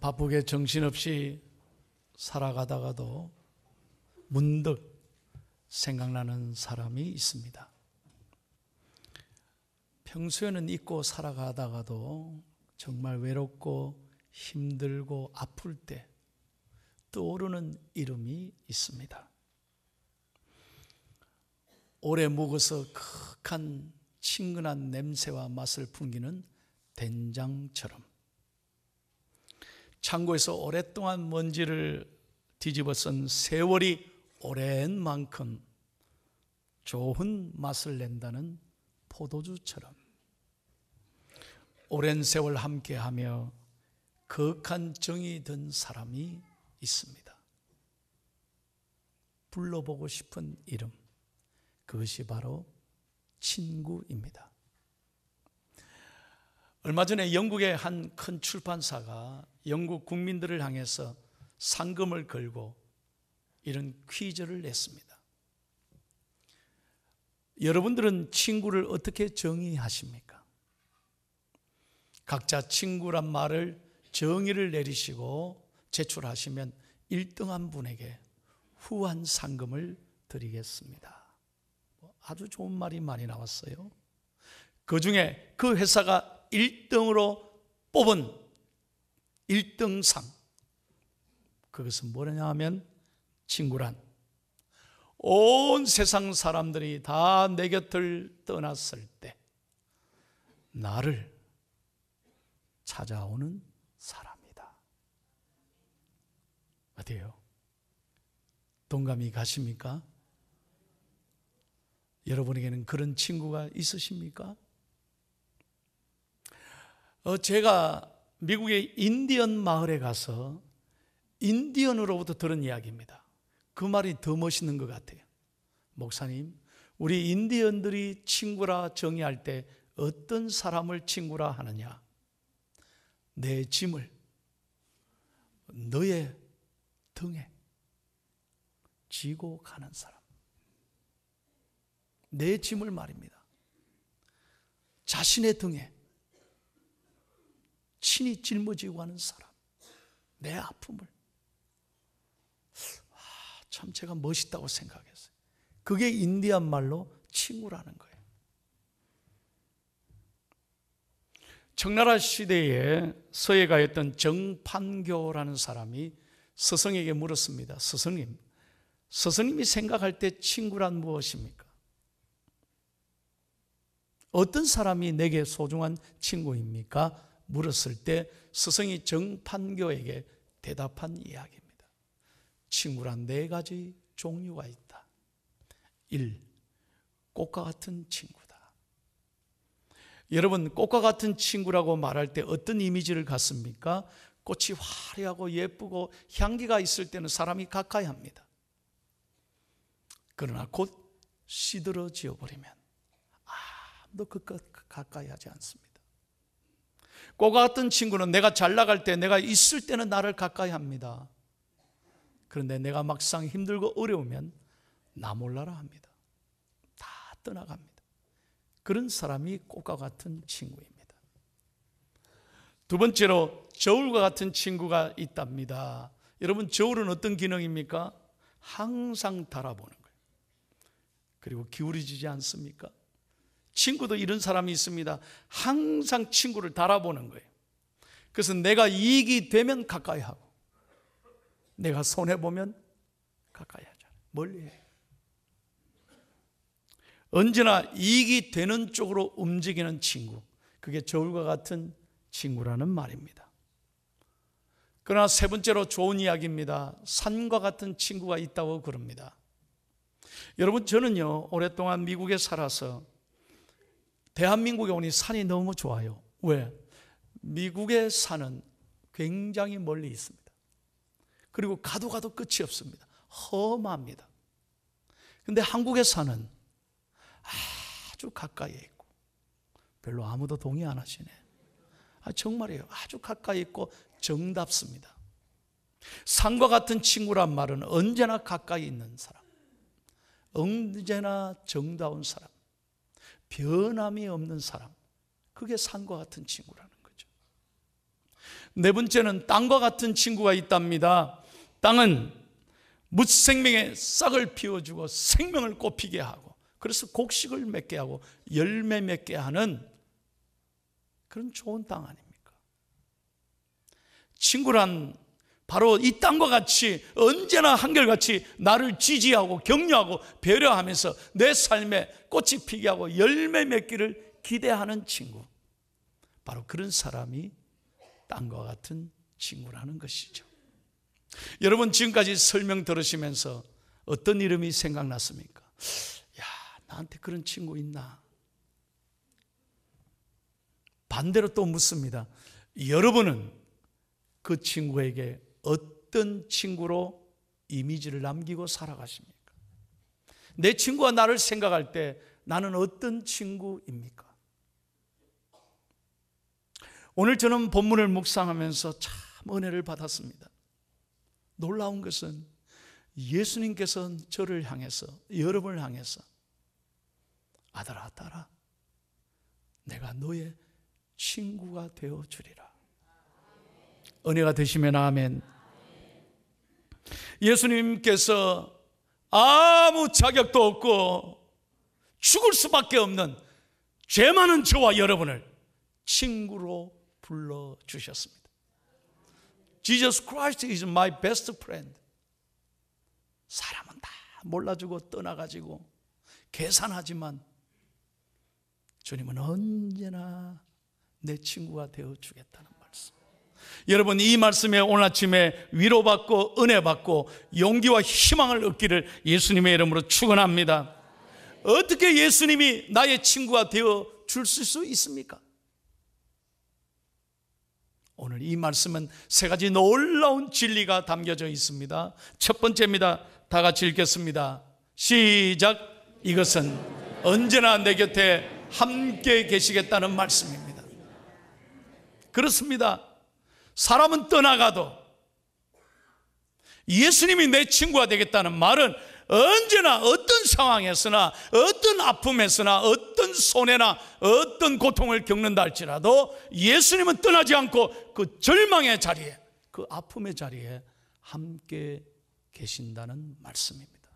바쁘게 정신없이 살아가다가도 문득 생각나는 사람이 있습니다. 평소에는 잊고 살아가다가도 정말 외롭고 힘들고 아플 때 떠오르는 이름이 있습니다. 오래 묵어서 극한 친근한 냄새와 맛을 풍기는 된장처럼, 창고에서 오랫동안 먼지를 뒤집어 쓴 세월이 오랜 만큼 좋은 맛을 낸다는 포도주처럼, 오랜 세월 함께하며 거룩한 정이 든 사람이 있습니다. 불러보고 싶은 이름, 그것이 바로 친구입니다. 얼마 전에 영국의 한 큰 출판사가 영국 국민들을 향해서 상금을 걸고 이런 퀴즈를 냈습니다. 여러분들은 친구를 어떻게 정의하십니까? 각자 친구란 말을 정의를 내리시고 제출하시면 1등한 분에게 후한 상금을 드리겠습니다. 아주 좋은 말이 많이 나왔어요. 그 중에 그 회사가 1등으로 뽑은 1등상, 그것은 뭐냐 하면 친구란 온 세상 사람들이 다 내 곁을 떠났을 때 나를 찾아오는 사람이다. 어때요? 동감이 가십니까? 여러분에게는 그런 친구가 있으십니까? 제가 미국의 인디언 마을에 가서 인디언으로부터 들은 이야기입니다. 그 말이 더 멋있는 것 같아요. 목사님, 우리 인디언들이 친구라 정의할 때 어떤 사람을 친구라 하느냐? 내 짐을 너의 등에 지고 가는 사람. 내 짐을 말입니다. 자신의 등에 친히 짊어지고 가는 사람. 내 아픔을. 참 제가 멋있다고 생각했어요. 그게 인디안 말로 친구라는 거예요. 청나라 시대에 서해 가였던 정판교라는 사람이 스승에게 물었습니다. 스승님이 생각할 때 친구란 무엇입니까? 어떤 사람이 내게 소중한 친구입니까? 물었을 때 스승이 정판교에게 대답한 이야기입니다. 친구란 4가지 종류가 있다. 1. 꽃과 같은 친구다. 여러분, 꽃과 같은 친구라고 말할 때 어떤 이미지를 갖습니까? 꽃이 화려하고 예쁘고 향기가 있을 때는 사람이 가까이 합니다. 그러나 곧 시들어지어 버리면 아무도 가까이 하지 않습니다. 꽃과 같은 친구는 내가 잘 나갈 때, 내가 있을 때는 나를 가까이 합니다. 그런데 내가 막상 힘들고 어려우면 나 몰라라 합니다. 다 떠나갑니다. 그런 사람이 꽃과 같은 친구입니다. 두 번째로 저울과 같은 친구가 있답니다. 여러분, 저울은 어떤 기능입니까? 항상 달아보는 거예요. 그리고 기울어지지 않습니까? 친구도 이런 사람이 있습니다. 항상 친구를 달아보는 거예요. 그래서 내가 이익이 되면 가까이 하고 내가 손해보면 가까이 하잖아요. 멀리 해요. 언제나 이익이 되는 쪽으로 움직이는 친구, 그게 저울과 같은 친구라는 말입니다. 그러나 세 번째로 좋은 이야기입니다. 산과 같은 친구가 있다고 그럽니다. 여러분, 저는요 오랫동안 미국에 살아서 대한민국에 오니 산이 너무 좋아요. 왜? 미국의 산은 굉장히 멀리 있습니다. 그리고 가도 끝이 없습니다. 험합니다. 그런데 한국의 산은 아주 가까이에 있고, 별로 아무도 동의 안 하시네. 정말이에요. 아주 가까이 있고 정답습니다. 산과 같은 친구란 말은 언제나 가까이 있는 사람, 언제나 정다운 사람, 변함이 없는 사람, 그게 산과 같은 친구라는 거죠. 네 번째는 땅과 같은 친구가 있답니다. 땅은 무생명의 싹을 피워주고 생명을 꽃피게 하고, 그래서 곡식을 맺게 하고 열매 맺게 하는 그런 좋은 땅 아닙니까? 친구란 바로 이 땅과 같이 언제나 한결같이 나를 지지하고 격려하고 배려하면서 내 삶에 꽃이 피게 하고 열매 맺기를 기대하는 친구, 바로 그런 사람이 땅과 같은 친구라는 것이죠. 여러분, 지금까지 설명 들으시면서 어떤 이름이 생각났습니까? 야, 나한테 그런 친구 있나? 반대로 또 묻습니다. 여러분은 그 친구에게 어떤 친구로 이미지를 남기고 살아가십니까? 내 친구가 나를 생각할 때 나는 어떤 친구입니까? 오늘 저는 본문을 묵상하면서 참 은혜를 받았습니다. 놀라운 것은 예수님께서 저를 향해서, 여러분을 향해서 아들아, 딸아, 내가 너의 친구가 되어주리라. 은혜가 되시면 아멘. 예수님께서 아무 자격도 없고 죽을 수밖에 없는 죄 많은 저와 여러분을 친구로 불러주셨습니다. Jesus Christ is my best friend. 사람은 다 몰라주고 떠나가지고 계산하지만 주님은 언제나 내 친구가 되어주겠다는 말씀. 여러분, 이 말씀에 오늘 아침에 위로받고 은혜받고 용기와 희망을 얻기를 예수님의 이름으로 축원합니다. 어떻게 예수님이 나의 친구가 되어줄 수 있습니까? 오늘 이 말씀은 세 가지 놀라운 진리가 담겨져 있습니다. 첫 번째입니다. 다 같이 읽겠습니다. 시작. 이것은 언제나 내 곁에 함께 계시겠다는 말씀입니다. 그렇습니다. 사람은 떠나가도 예수님이 내 친구가 되겠다는 말은 언제나 어떤 상황에서나 어떤 아픔에서나 어떤 손해나 어떤 고통을 겪는다 할지라도 예수님은 떠나지 않고 그 절망의 자리에, 그 아픔의 자리에 함께 계신다는 말씀입니다.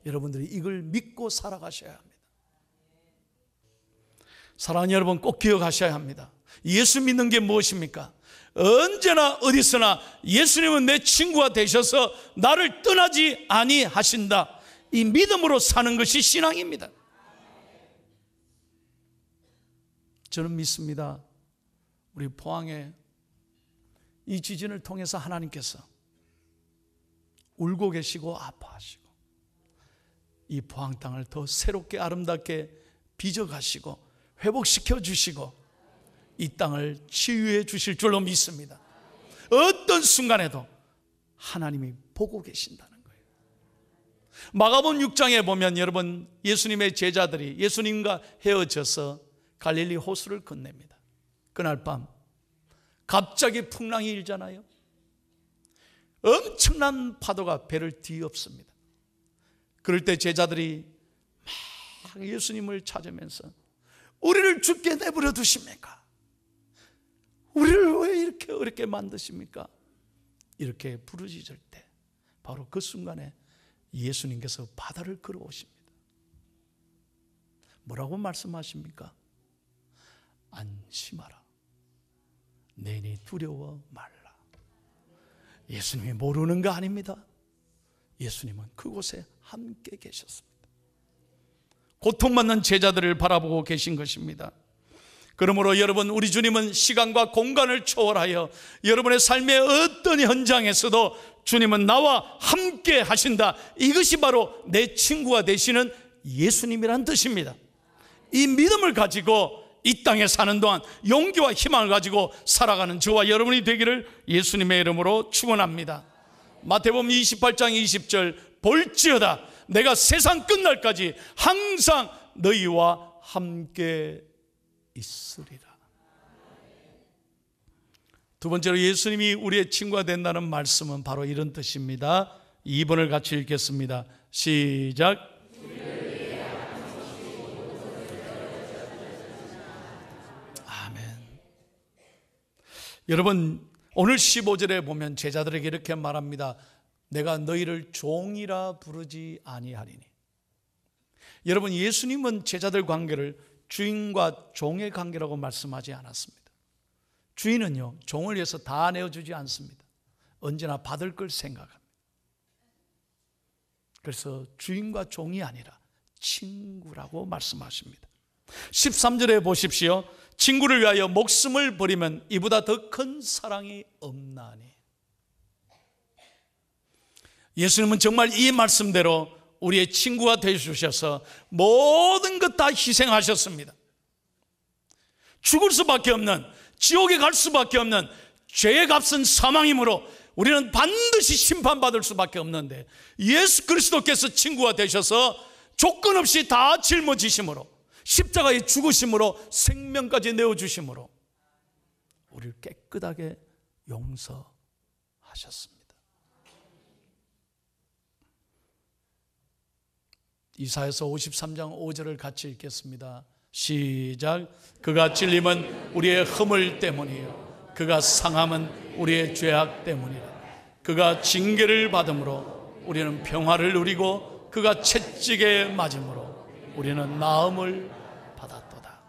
여러분들이 이걸 믿고 살아가셔야 합니다. 사랑하는 여러분, 꼭 기억하셔야 합니다. 예수 믿는 게 무엇입니까? 언제나 어디서나 예수님은 내 친구가 되셔서 나를 떠나지 아니하신다. 이 믿음으로 사는 것이 신앙입니다. 저는 믿습니다. 우리 포항에 이 지진을 통해서 하나님께서 울고 계시고 아파하시고 이 포항 땅을 더 새롭게 아름답게 빚어가시고 회복시켜 주시고 이 땅을 치유해 주실 줄로 믿습니다. 어떤 순간에도 하나님이 보고 계신다는 거예요. 마가복음 6장에 보면 여러분, 예수님의 제자들이 예수님과 헤어져서 갈릴리 호수를 건넵니다. 그날 밤 갑자기 풍랑이 일잖아요. 엄청난 파도가 배를 뒤엎습니다. 그럴 때 제자들이 막 예수님을 찾으면서 우리를 죽게 내버려 두십니까? 우리를 왜 이렇게 어렵게 만드십니까? 이렇게 부르짖을 때 바로 그 순간에 예수님께서 바다를 걸어오십니다. 뭐라고 말씀하십니까? 안심하라, 내니 두려워 말라. 예수님이 모르는 거 아닙니다. 예수님은 그곳에 함께 계셨습니다. 고통받는 제자들을 바라보고 계신 것입니다. 그러므로 여러분, 우리 주님은 시간과 공간을 초월하여 여러분의 삶의 어떤 현장에서도 주님은 나와 함께 하신다. 이것이 바로 내 친구가 되시는 예수님이란 뜻입니다. 이 믿음을 가지고 이 땅에 사는 동안 용기와 희망을 가지고 살아가는 저와 여러분이 되기를 예수님의 이름으로 축원합니다. 마태복음 28장 20절, 볼지어다 내가 세상 끝날까지 항상 너희와 함께 있으리라. 두 번째로 예수님이 우리의 친구가 된다는 말씀은 바로 이런 뜻입니다. 2번을 같이 읽겠습니다. 시작. 아멘. 여러분, 오늘 15절에 보면 제자들에게 이렇게 말합니다. 내가 너희를 종이라 부르지 아니하리니. 여러분, 예수님은 제자들 관계를 주인과 종의 관계라고 말씀하지 않았습니다. 주인은요, 종을 위해서 다 내어주지 않습니다. 언제나 받을 걸 생각합니다. 그래서 주인과 종이 아니라 친구라고 말씀하십니다. 13절에 보십시오. 친구를 위하여 목숨을 버리면 이보다 더 큰 사랑이 없나니. 예수님은 정말 이 말씀대로 우리의 친구가 되어주셔서 모든 것 다 희생하셨습니다. 죽을 수밖에 없는, 지옥에 갈 수밖에 없는 죄의 값은 사망이므로 우리는 반드시 심판받을 수밖에 없는데, 예수 그리스도께서 친구가 되셔서 조건 없이 다 짊어지심으로, 십자가에 죽으심으로, 생명까지 내어주심으로 우리를 깨끗하게 용서하셨습니다. 이사야서 53장 5절을 같이 읽겠습니다. 시작. 그가 찔림은 우리의 허물 때문이요 그가 상함은 우리의 죄악 때문이라. 그가 징계를 받음으로 우리는 평화를 누리고 그가 채찍에 맞음으로 우리는 나음을 받았도다.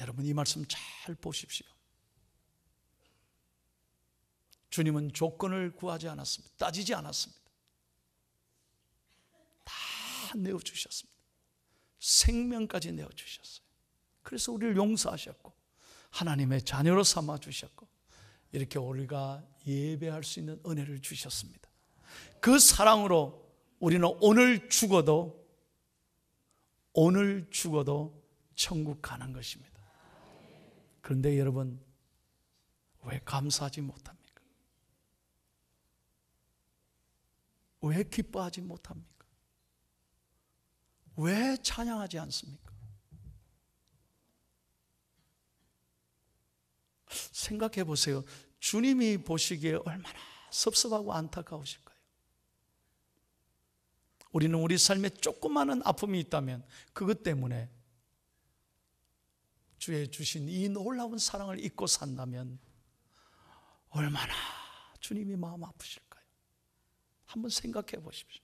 여러분, 이 말씀 잘 보십시오. 주님은 조건을 구하지 않았습니다. 따지지 않았습니다. 다 내어주셨습니다. 생명까지 내어주셨어요. 그래서 우리를 용서하셨고 하나님의 자녀로 삼아주셨고 이렇게 우리가 예배할 수 있는 은혜를 주셨습니다. 그 사랑으로 우리는 오늘 죽어도 천국 가는 것입니다. 그런데 여러분, 왜 감사하지 못합니까? 왜 기뻐하지 못합니까? 왜 찬양하지 않습니까? 생각해 보세요. 주님이 보시기에 얼마나 섭섭하고 안타까우실까요? 우리는 우리 삶에 조그마한 아픔이 있다면 그것 때문에 주의 주신 이 놀라운 사랑을 잊고 산다면 얼마나 주님이 마음 아프실까요? 한번 생각해 보십시오.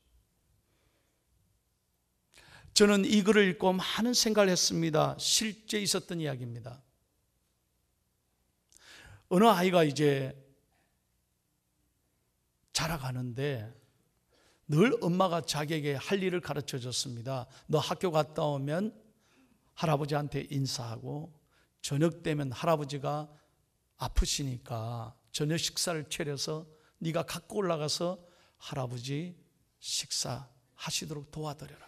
저는 이 글을 읽고 많은 생각을 했습니다. 실제 있었던 이야기입니다. 어느 아이가 이제 자라가는데 늘 엄마가 자기에게 할 일을 가르쳐 줬습니다. 너 학교 갔다 오면 할아버지한테 인사하고 저녁 되면 할아버지가 아프시니까 저녁 식사를 차려서 네가 갖고 올라가서 할아버지 식사하시도록 도와드려라.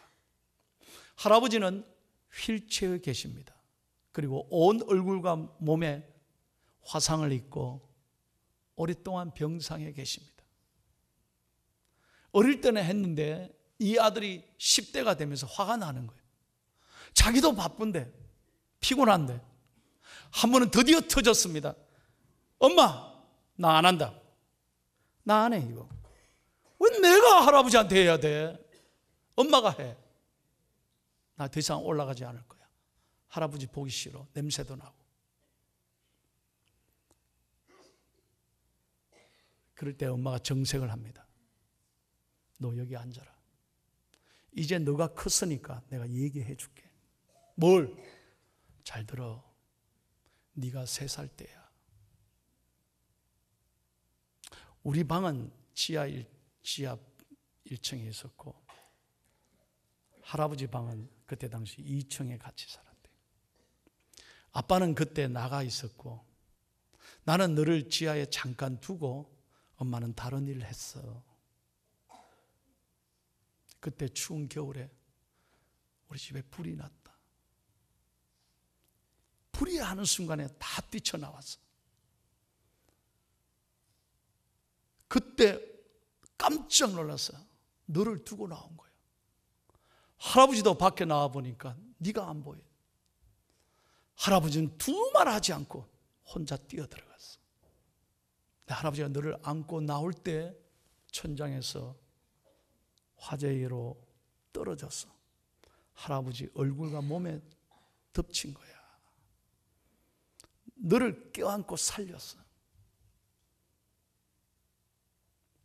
할아버지는 휠체어에 계십니다. 그리고 온 얼굴과 몸에 화상을 입고 오랫동안 병상에 계십니다. 어릴 때는 했는데 이 아들이 10대가 되면서 화가 나는 거예요. 자기도 바쁜데 피곤한데 한 번은 드디어 터졌습니다. 엄마, 나 안 한다. 나 안 해 이거. 왜 내가 할아버지한테 해야 돼? 엄마가 해. 나 더 이상 올라가지 않을 거야. 할아버지 보기 싫어. 냄새도 나고. 그럴 때 엄마가 정색을 합니다. 너 여기 앉아라. 이제 너가 컸으니까 내가 얘기해 줄게. 뭘? 잘 들어. 네가 3살 때야. 우리 방은 지하 1층에 있었고 할아버지 방은 그때 당시 2층에 같이 살았대요. 아빠는 그때 나가 있었고 나는 너를 지하에 잠깐 두고 엄마는 다른 일을 했어. 그때 추운 겨울에 우리 집에 불이 났다. 불이 나는 순간에 다 뛰쳐나왔어. 그때 깜짝 놀랐어. 너를 두고 나온 거야. 할아버지도 밖에 나와 보니까 네가 안 보여. 할아버지는 두말 하지 않고 혼자 뛰어들어갔어. 할아버지가 너를 안고 나올 때 천장에서 화재로 떨어졌어. 할아버지 얼굴과 몸에 덮친 거야. 너를 껴안고 살렸어.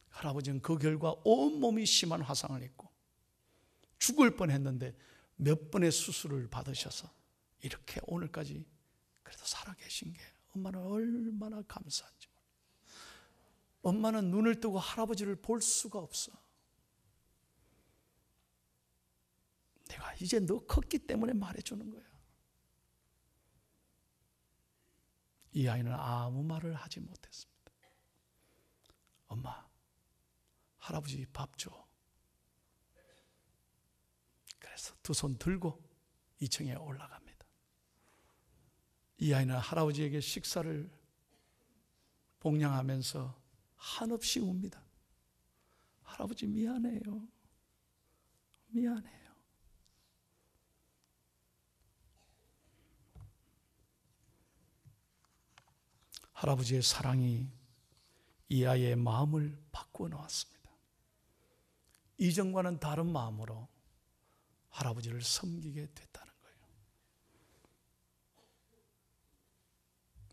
할아버지는 그 결과 온몸이 심한 화상을 입고 죽을 뻔했는데 몇 번의 수술을 받으셔서 이렇게 오늘까지 그래도 살아계신 게 엄마는 얼마나 감사한지 몰라요. 엄마는 눈을 뜨고 할아버지를 볼 수가 없어. 내가 이제 너 컸기 때문에 말해주는 거야. 이 아이는 아무 말을 하지 못했습니다. 엄마, 할아버지 밥 줘. 그래서 두 손 들고 2층에 올라갑니다. 이 아이는 할아버지에게 식사를 봉양하면서 한없이 웁니다. 할아버지 미안해요. 미안해요. 할아버지의 사랑이 이 아이의 마음을 바꾸어 놓았습니다. 이전과는 다른 마음으로 할아버지를 섬기게 됐다는 거예요.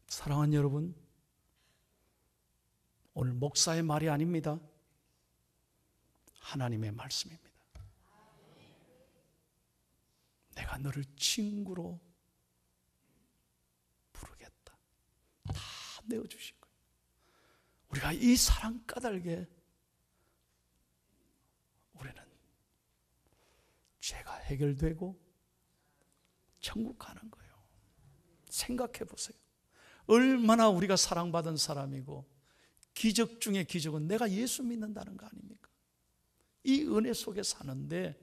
사랑하는 여러분, 오늘 목사의 말이 아닙니다. 하나님의 말씀입니다. 내가 너를 친구로 부르겠다. 다 내어주신 거예요. 우리가 이 사랑 까닭에 우리는 죄가 해결되고 천국 가는 거예요. 생각해 보세요. 얼마나 우리가 사랑받은 사람이고 기적 중에 기적은 내가 예수 믿는다는 거 아닙니까? 이 은혜 속에 사는데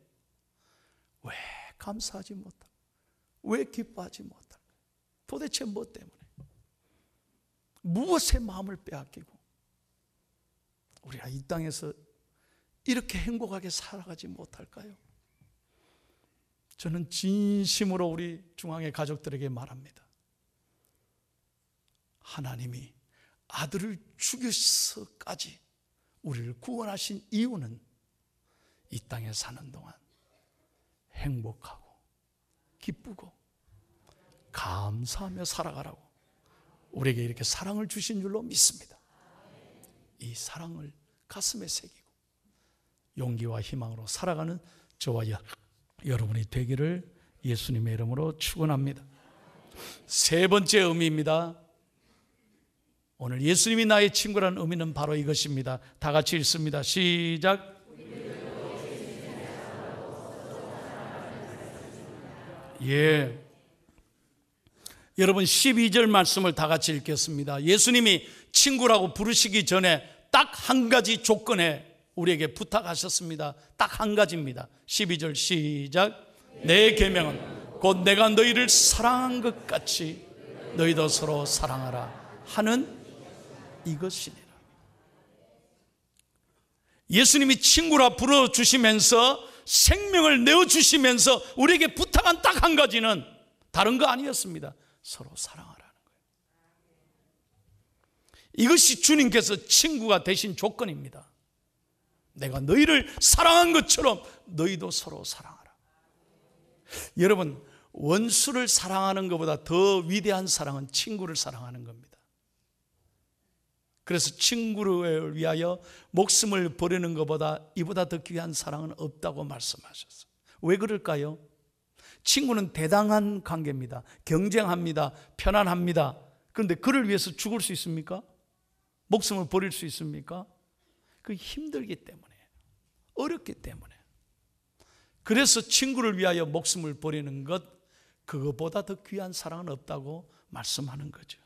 왜 감사하지 못할까? 왜 기뻐하지 못할까? 도대체 뭐 때문에? 무엇에 마음을 빼앗기고 우리가 이 땅에서 이렇게 행복하게 살아가지 못할까요? 저는 진심으로 우리 중앙의 가족들에게 말합니다. 하나님이 아들을 죽여서까지 우리를 구원하신 이유는 이 땅에 사는 동안 행복하고 기쁘고 감사하며 살아가라고 우리에게 이렇게 사랑을 주신 줄로 믿습니다. 이 사랑을 가슴에 새기고 용기와 희망으로 살아가는 저와 여러분이 되기를 예수님의 이름으로 축원합니다. 세 번째 의미입니다. 오늘 예수님이 나의 친구라는 의미는 바로 이것입니다. 다 같이 읽습니다. 시작. 예. 여러분 12절 말씀을 다 같이 읽겠습니다. 예수님이 친구라고 부르시기 전에 딱 한 가지 조건에 우리에게 부탁하셨습니다. 딱 한 가지입니다. 12절 시작. 내 계명은 곧 내가 너희를 사랑한 것 같이 너희도 서로 사랑하라 하는 이것이니라. 예수님이 친구라 불러주시면서 생명을 내어주시면서 우리에게 부탁한 딱 한 가지는 다른 거 아니었습니다. 서로 사랑하라는 거예요. 이것이 주님께서 친구가 되신 조건입니다. 내가 너희를 사랑한 것처럼 너희도 서로 사랑하라. 여러분, 원수를 사랑하는 것보다 더 위대한 사랑은 친구를 사랑하는 겁니다. 그래서 친구를 위하여 목숨을 버리는 것보다 이보다 더 귀한 사랑은 없다고 말씀하셨어요. 왜 그럴까요? 친구는 대당한 관계입니다. 경쟁합니다. 편안합니다. 그런데 그를 위해서 죽을 수 있습니까? 목숨을 버릴 수 있습니까? 그게 힘들기 때문에, 어렵기 때문에. 그래서 친구를 위하여 목숨을 버리는 것, 그것보다 더 귀한 사랑은 없다고 말씀하는 거죠.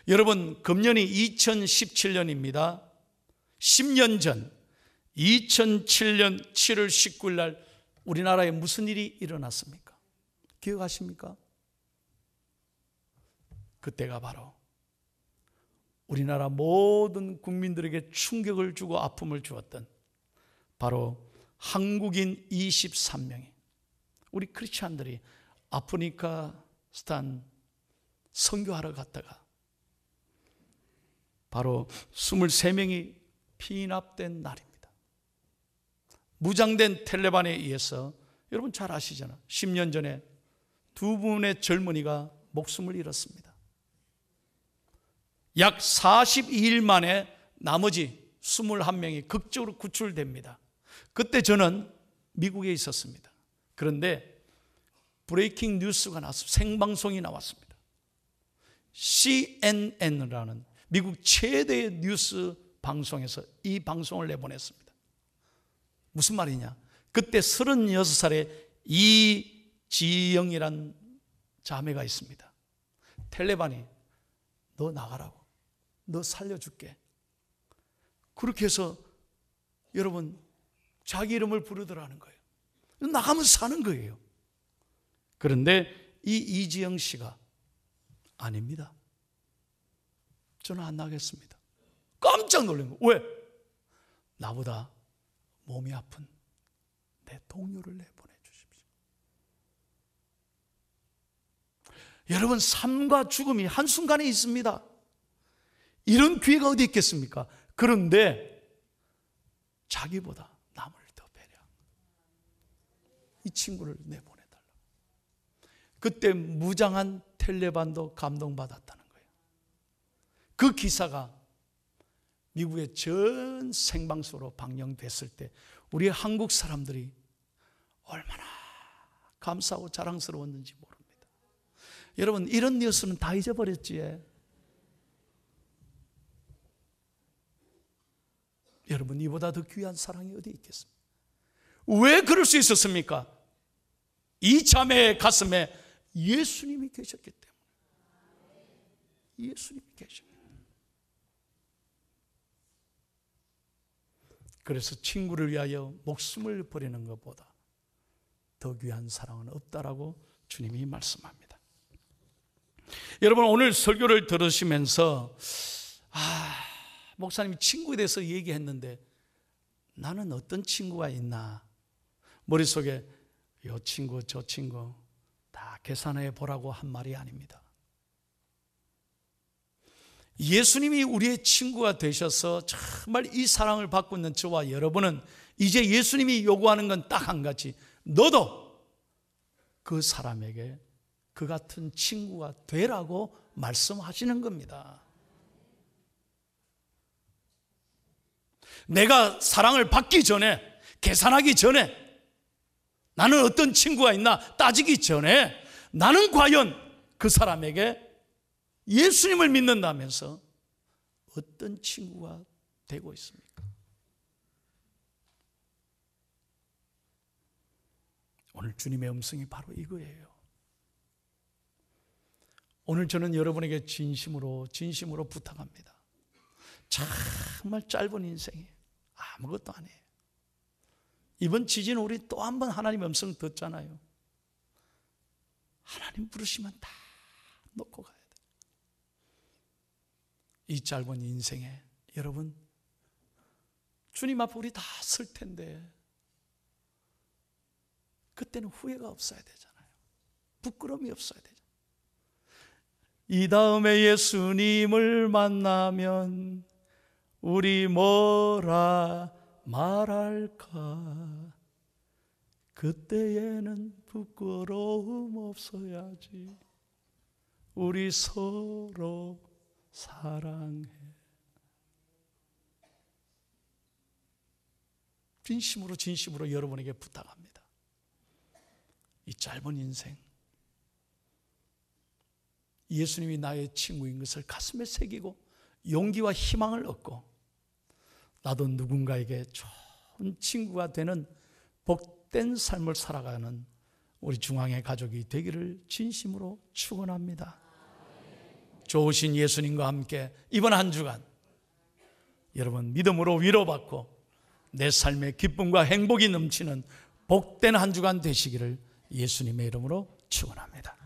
여러분, 금년이 2017년입니다. 10년 전 2007년 7월 19일 날 우리나라에 무슨 일이 일어났습니까? 기억하십니까? 그때가 바로 우리나라 모든 국민들에게 충격을 주고 아픔을 주었던 바로 한국인 23명이 우리 크리스찬들이 아프리카스탄 선교하러 갔다가 바로 23명이 피납된 날입니다. 무장된 텔레반에 의해서, 여러분 잘 아시잖아요. 10년 전에 두 분의 젊은이가 목숨을 잃었습니다. 약 42일 만에 나머지 21명이 극적으로 구출됩니다. 그때 저는 미국에 있었습니다. 그런데 브레이킹 뉴스가 나왔습니다. 생방송이 나왔습니다. CNN이라는 미국 최대의 뉴스 방송에서 이 방송을 내보냈습니다. 무슨 말이냐? 그때 36살의 이지영이란 자매가 있습니다. 텔레반이 너 나가라고, 너 살려줄게, 그렇게 해서 여러분 자기 이름을 부르더라는 거예요. 나가면 사는 거예요. 그런데 이 이지영 씨가 아닙니다, 저는 안 나가겠습니다. 깜짝 놀란 거예요. 왜? 나보다 몸이 아픈 내 동료를 내보내 주십시오. 여러분, 삶과 죽음이 한순간에 있습니다. 이런 기회가 어디 있겠습니까? 그런데 자기보다 남을 더 배려한 이 친구를 내보내달라고. 그때 무장한 텔레반도 감동받았다는 거예요. 그 기사가 미국의 전 생방송으로 방영됐을 때 우리 한국 사람들이 얼마나 감사하고 자랑스러웠는지 모릅니다. 여러분, 이런 뉴스는 다 잊어버렸지. 여러분, 이보다 더 귀한 사랑이 어디 있겠습니까? 왜 그럴 수 있었습니까? 이 자매의 가슴에 예수님이 계셨기 때문에. 예수님이 계셨기 때문에. 그래서 친구를 위하여 목숨을 버리는 것보다 더 귀한 사랑은 없다라고 주님이 말씀합니다. 여러분, 오늘 설교를 들으시면서 목사님이 친구에 대해서 얘기했는데 나는 어떤 친구가 있나, 머릿속에 이 친구 저 친구 다 계산해 보라고 한 말이 아닙니다. 예수님이 우리의 친구가 되셔서 정말 이 사랑을 받고 있는 저와 여러분은 이제 예수님이 요구하는 건 딱 한 가지, 너도 그 사람에게 그 같은 친구가 되라고 말씀하시는 겁니다. 내가 사랑을 받기 전에, 계산하기 전에, 나는 어떤 친구가 있나 따지기 전에 나는 과연 그 사람에게 예수님을 믿는다면서 어떤 친구가 되고 있습니까? 오늘 주님의 음성이 바로 이거예요. 오늘 저는 여러분에게 진심으로 부탁합니다. 정말 짧은 인생이에요. 아무것도 아니에요. 이번 지진 우리 또 한 번 하나님의 음성 듣잖아요. 하나님 부르시면 다 놓고 가야 돼요. 이 짧은 인생에 여러분, 주님 앞에 우리 다 설 텐데 그때는 후회가 없어야 되잖아요. 부끄러움이 없어야 되잖아요. 이 다음에 예수님을 만나면 우리 뭐라 말할까? 그때에는 부끄러움 없어야지. 우리 서로 사랑해. 진심으로 여러분에게 부탁합니다. 이 짧은 인생, 예수님이 나의 친구인 것을 가슴에 새기고 용기와 희망을 얻고 나도 누군가에게 좋은 친구가 되는 복된 삶을 살아가는 우리 중앙의 가족이 되기를 진심으로 축원합니다. 좋으신 예수님과 함께 이번 한 주간 여러분 믿음으로 위로받고 내 삶에 기쁨과 행복이 넘치는 복된 한 주간 되시기를 예수님의 이름으로 축원합니다.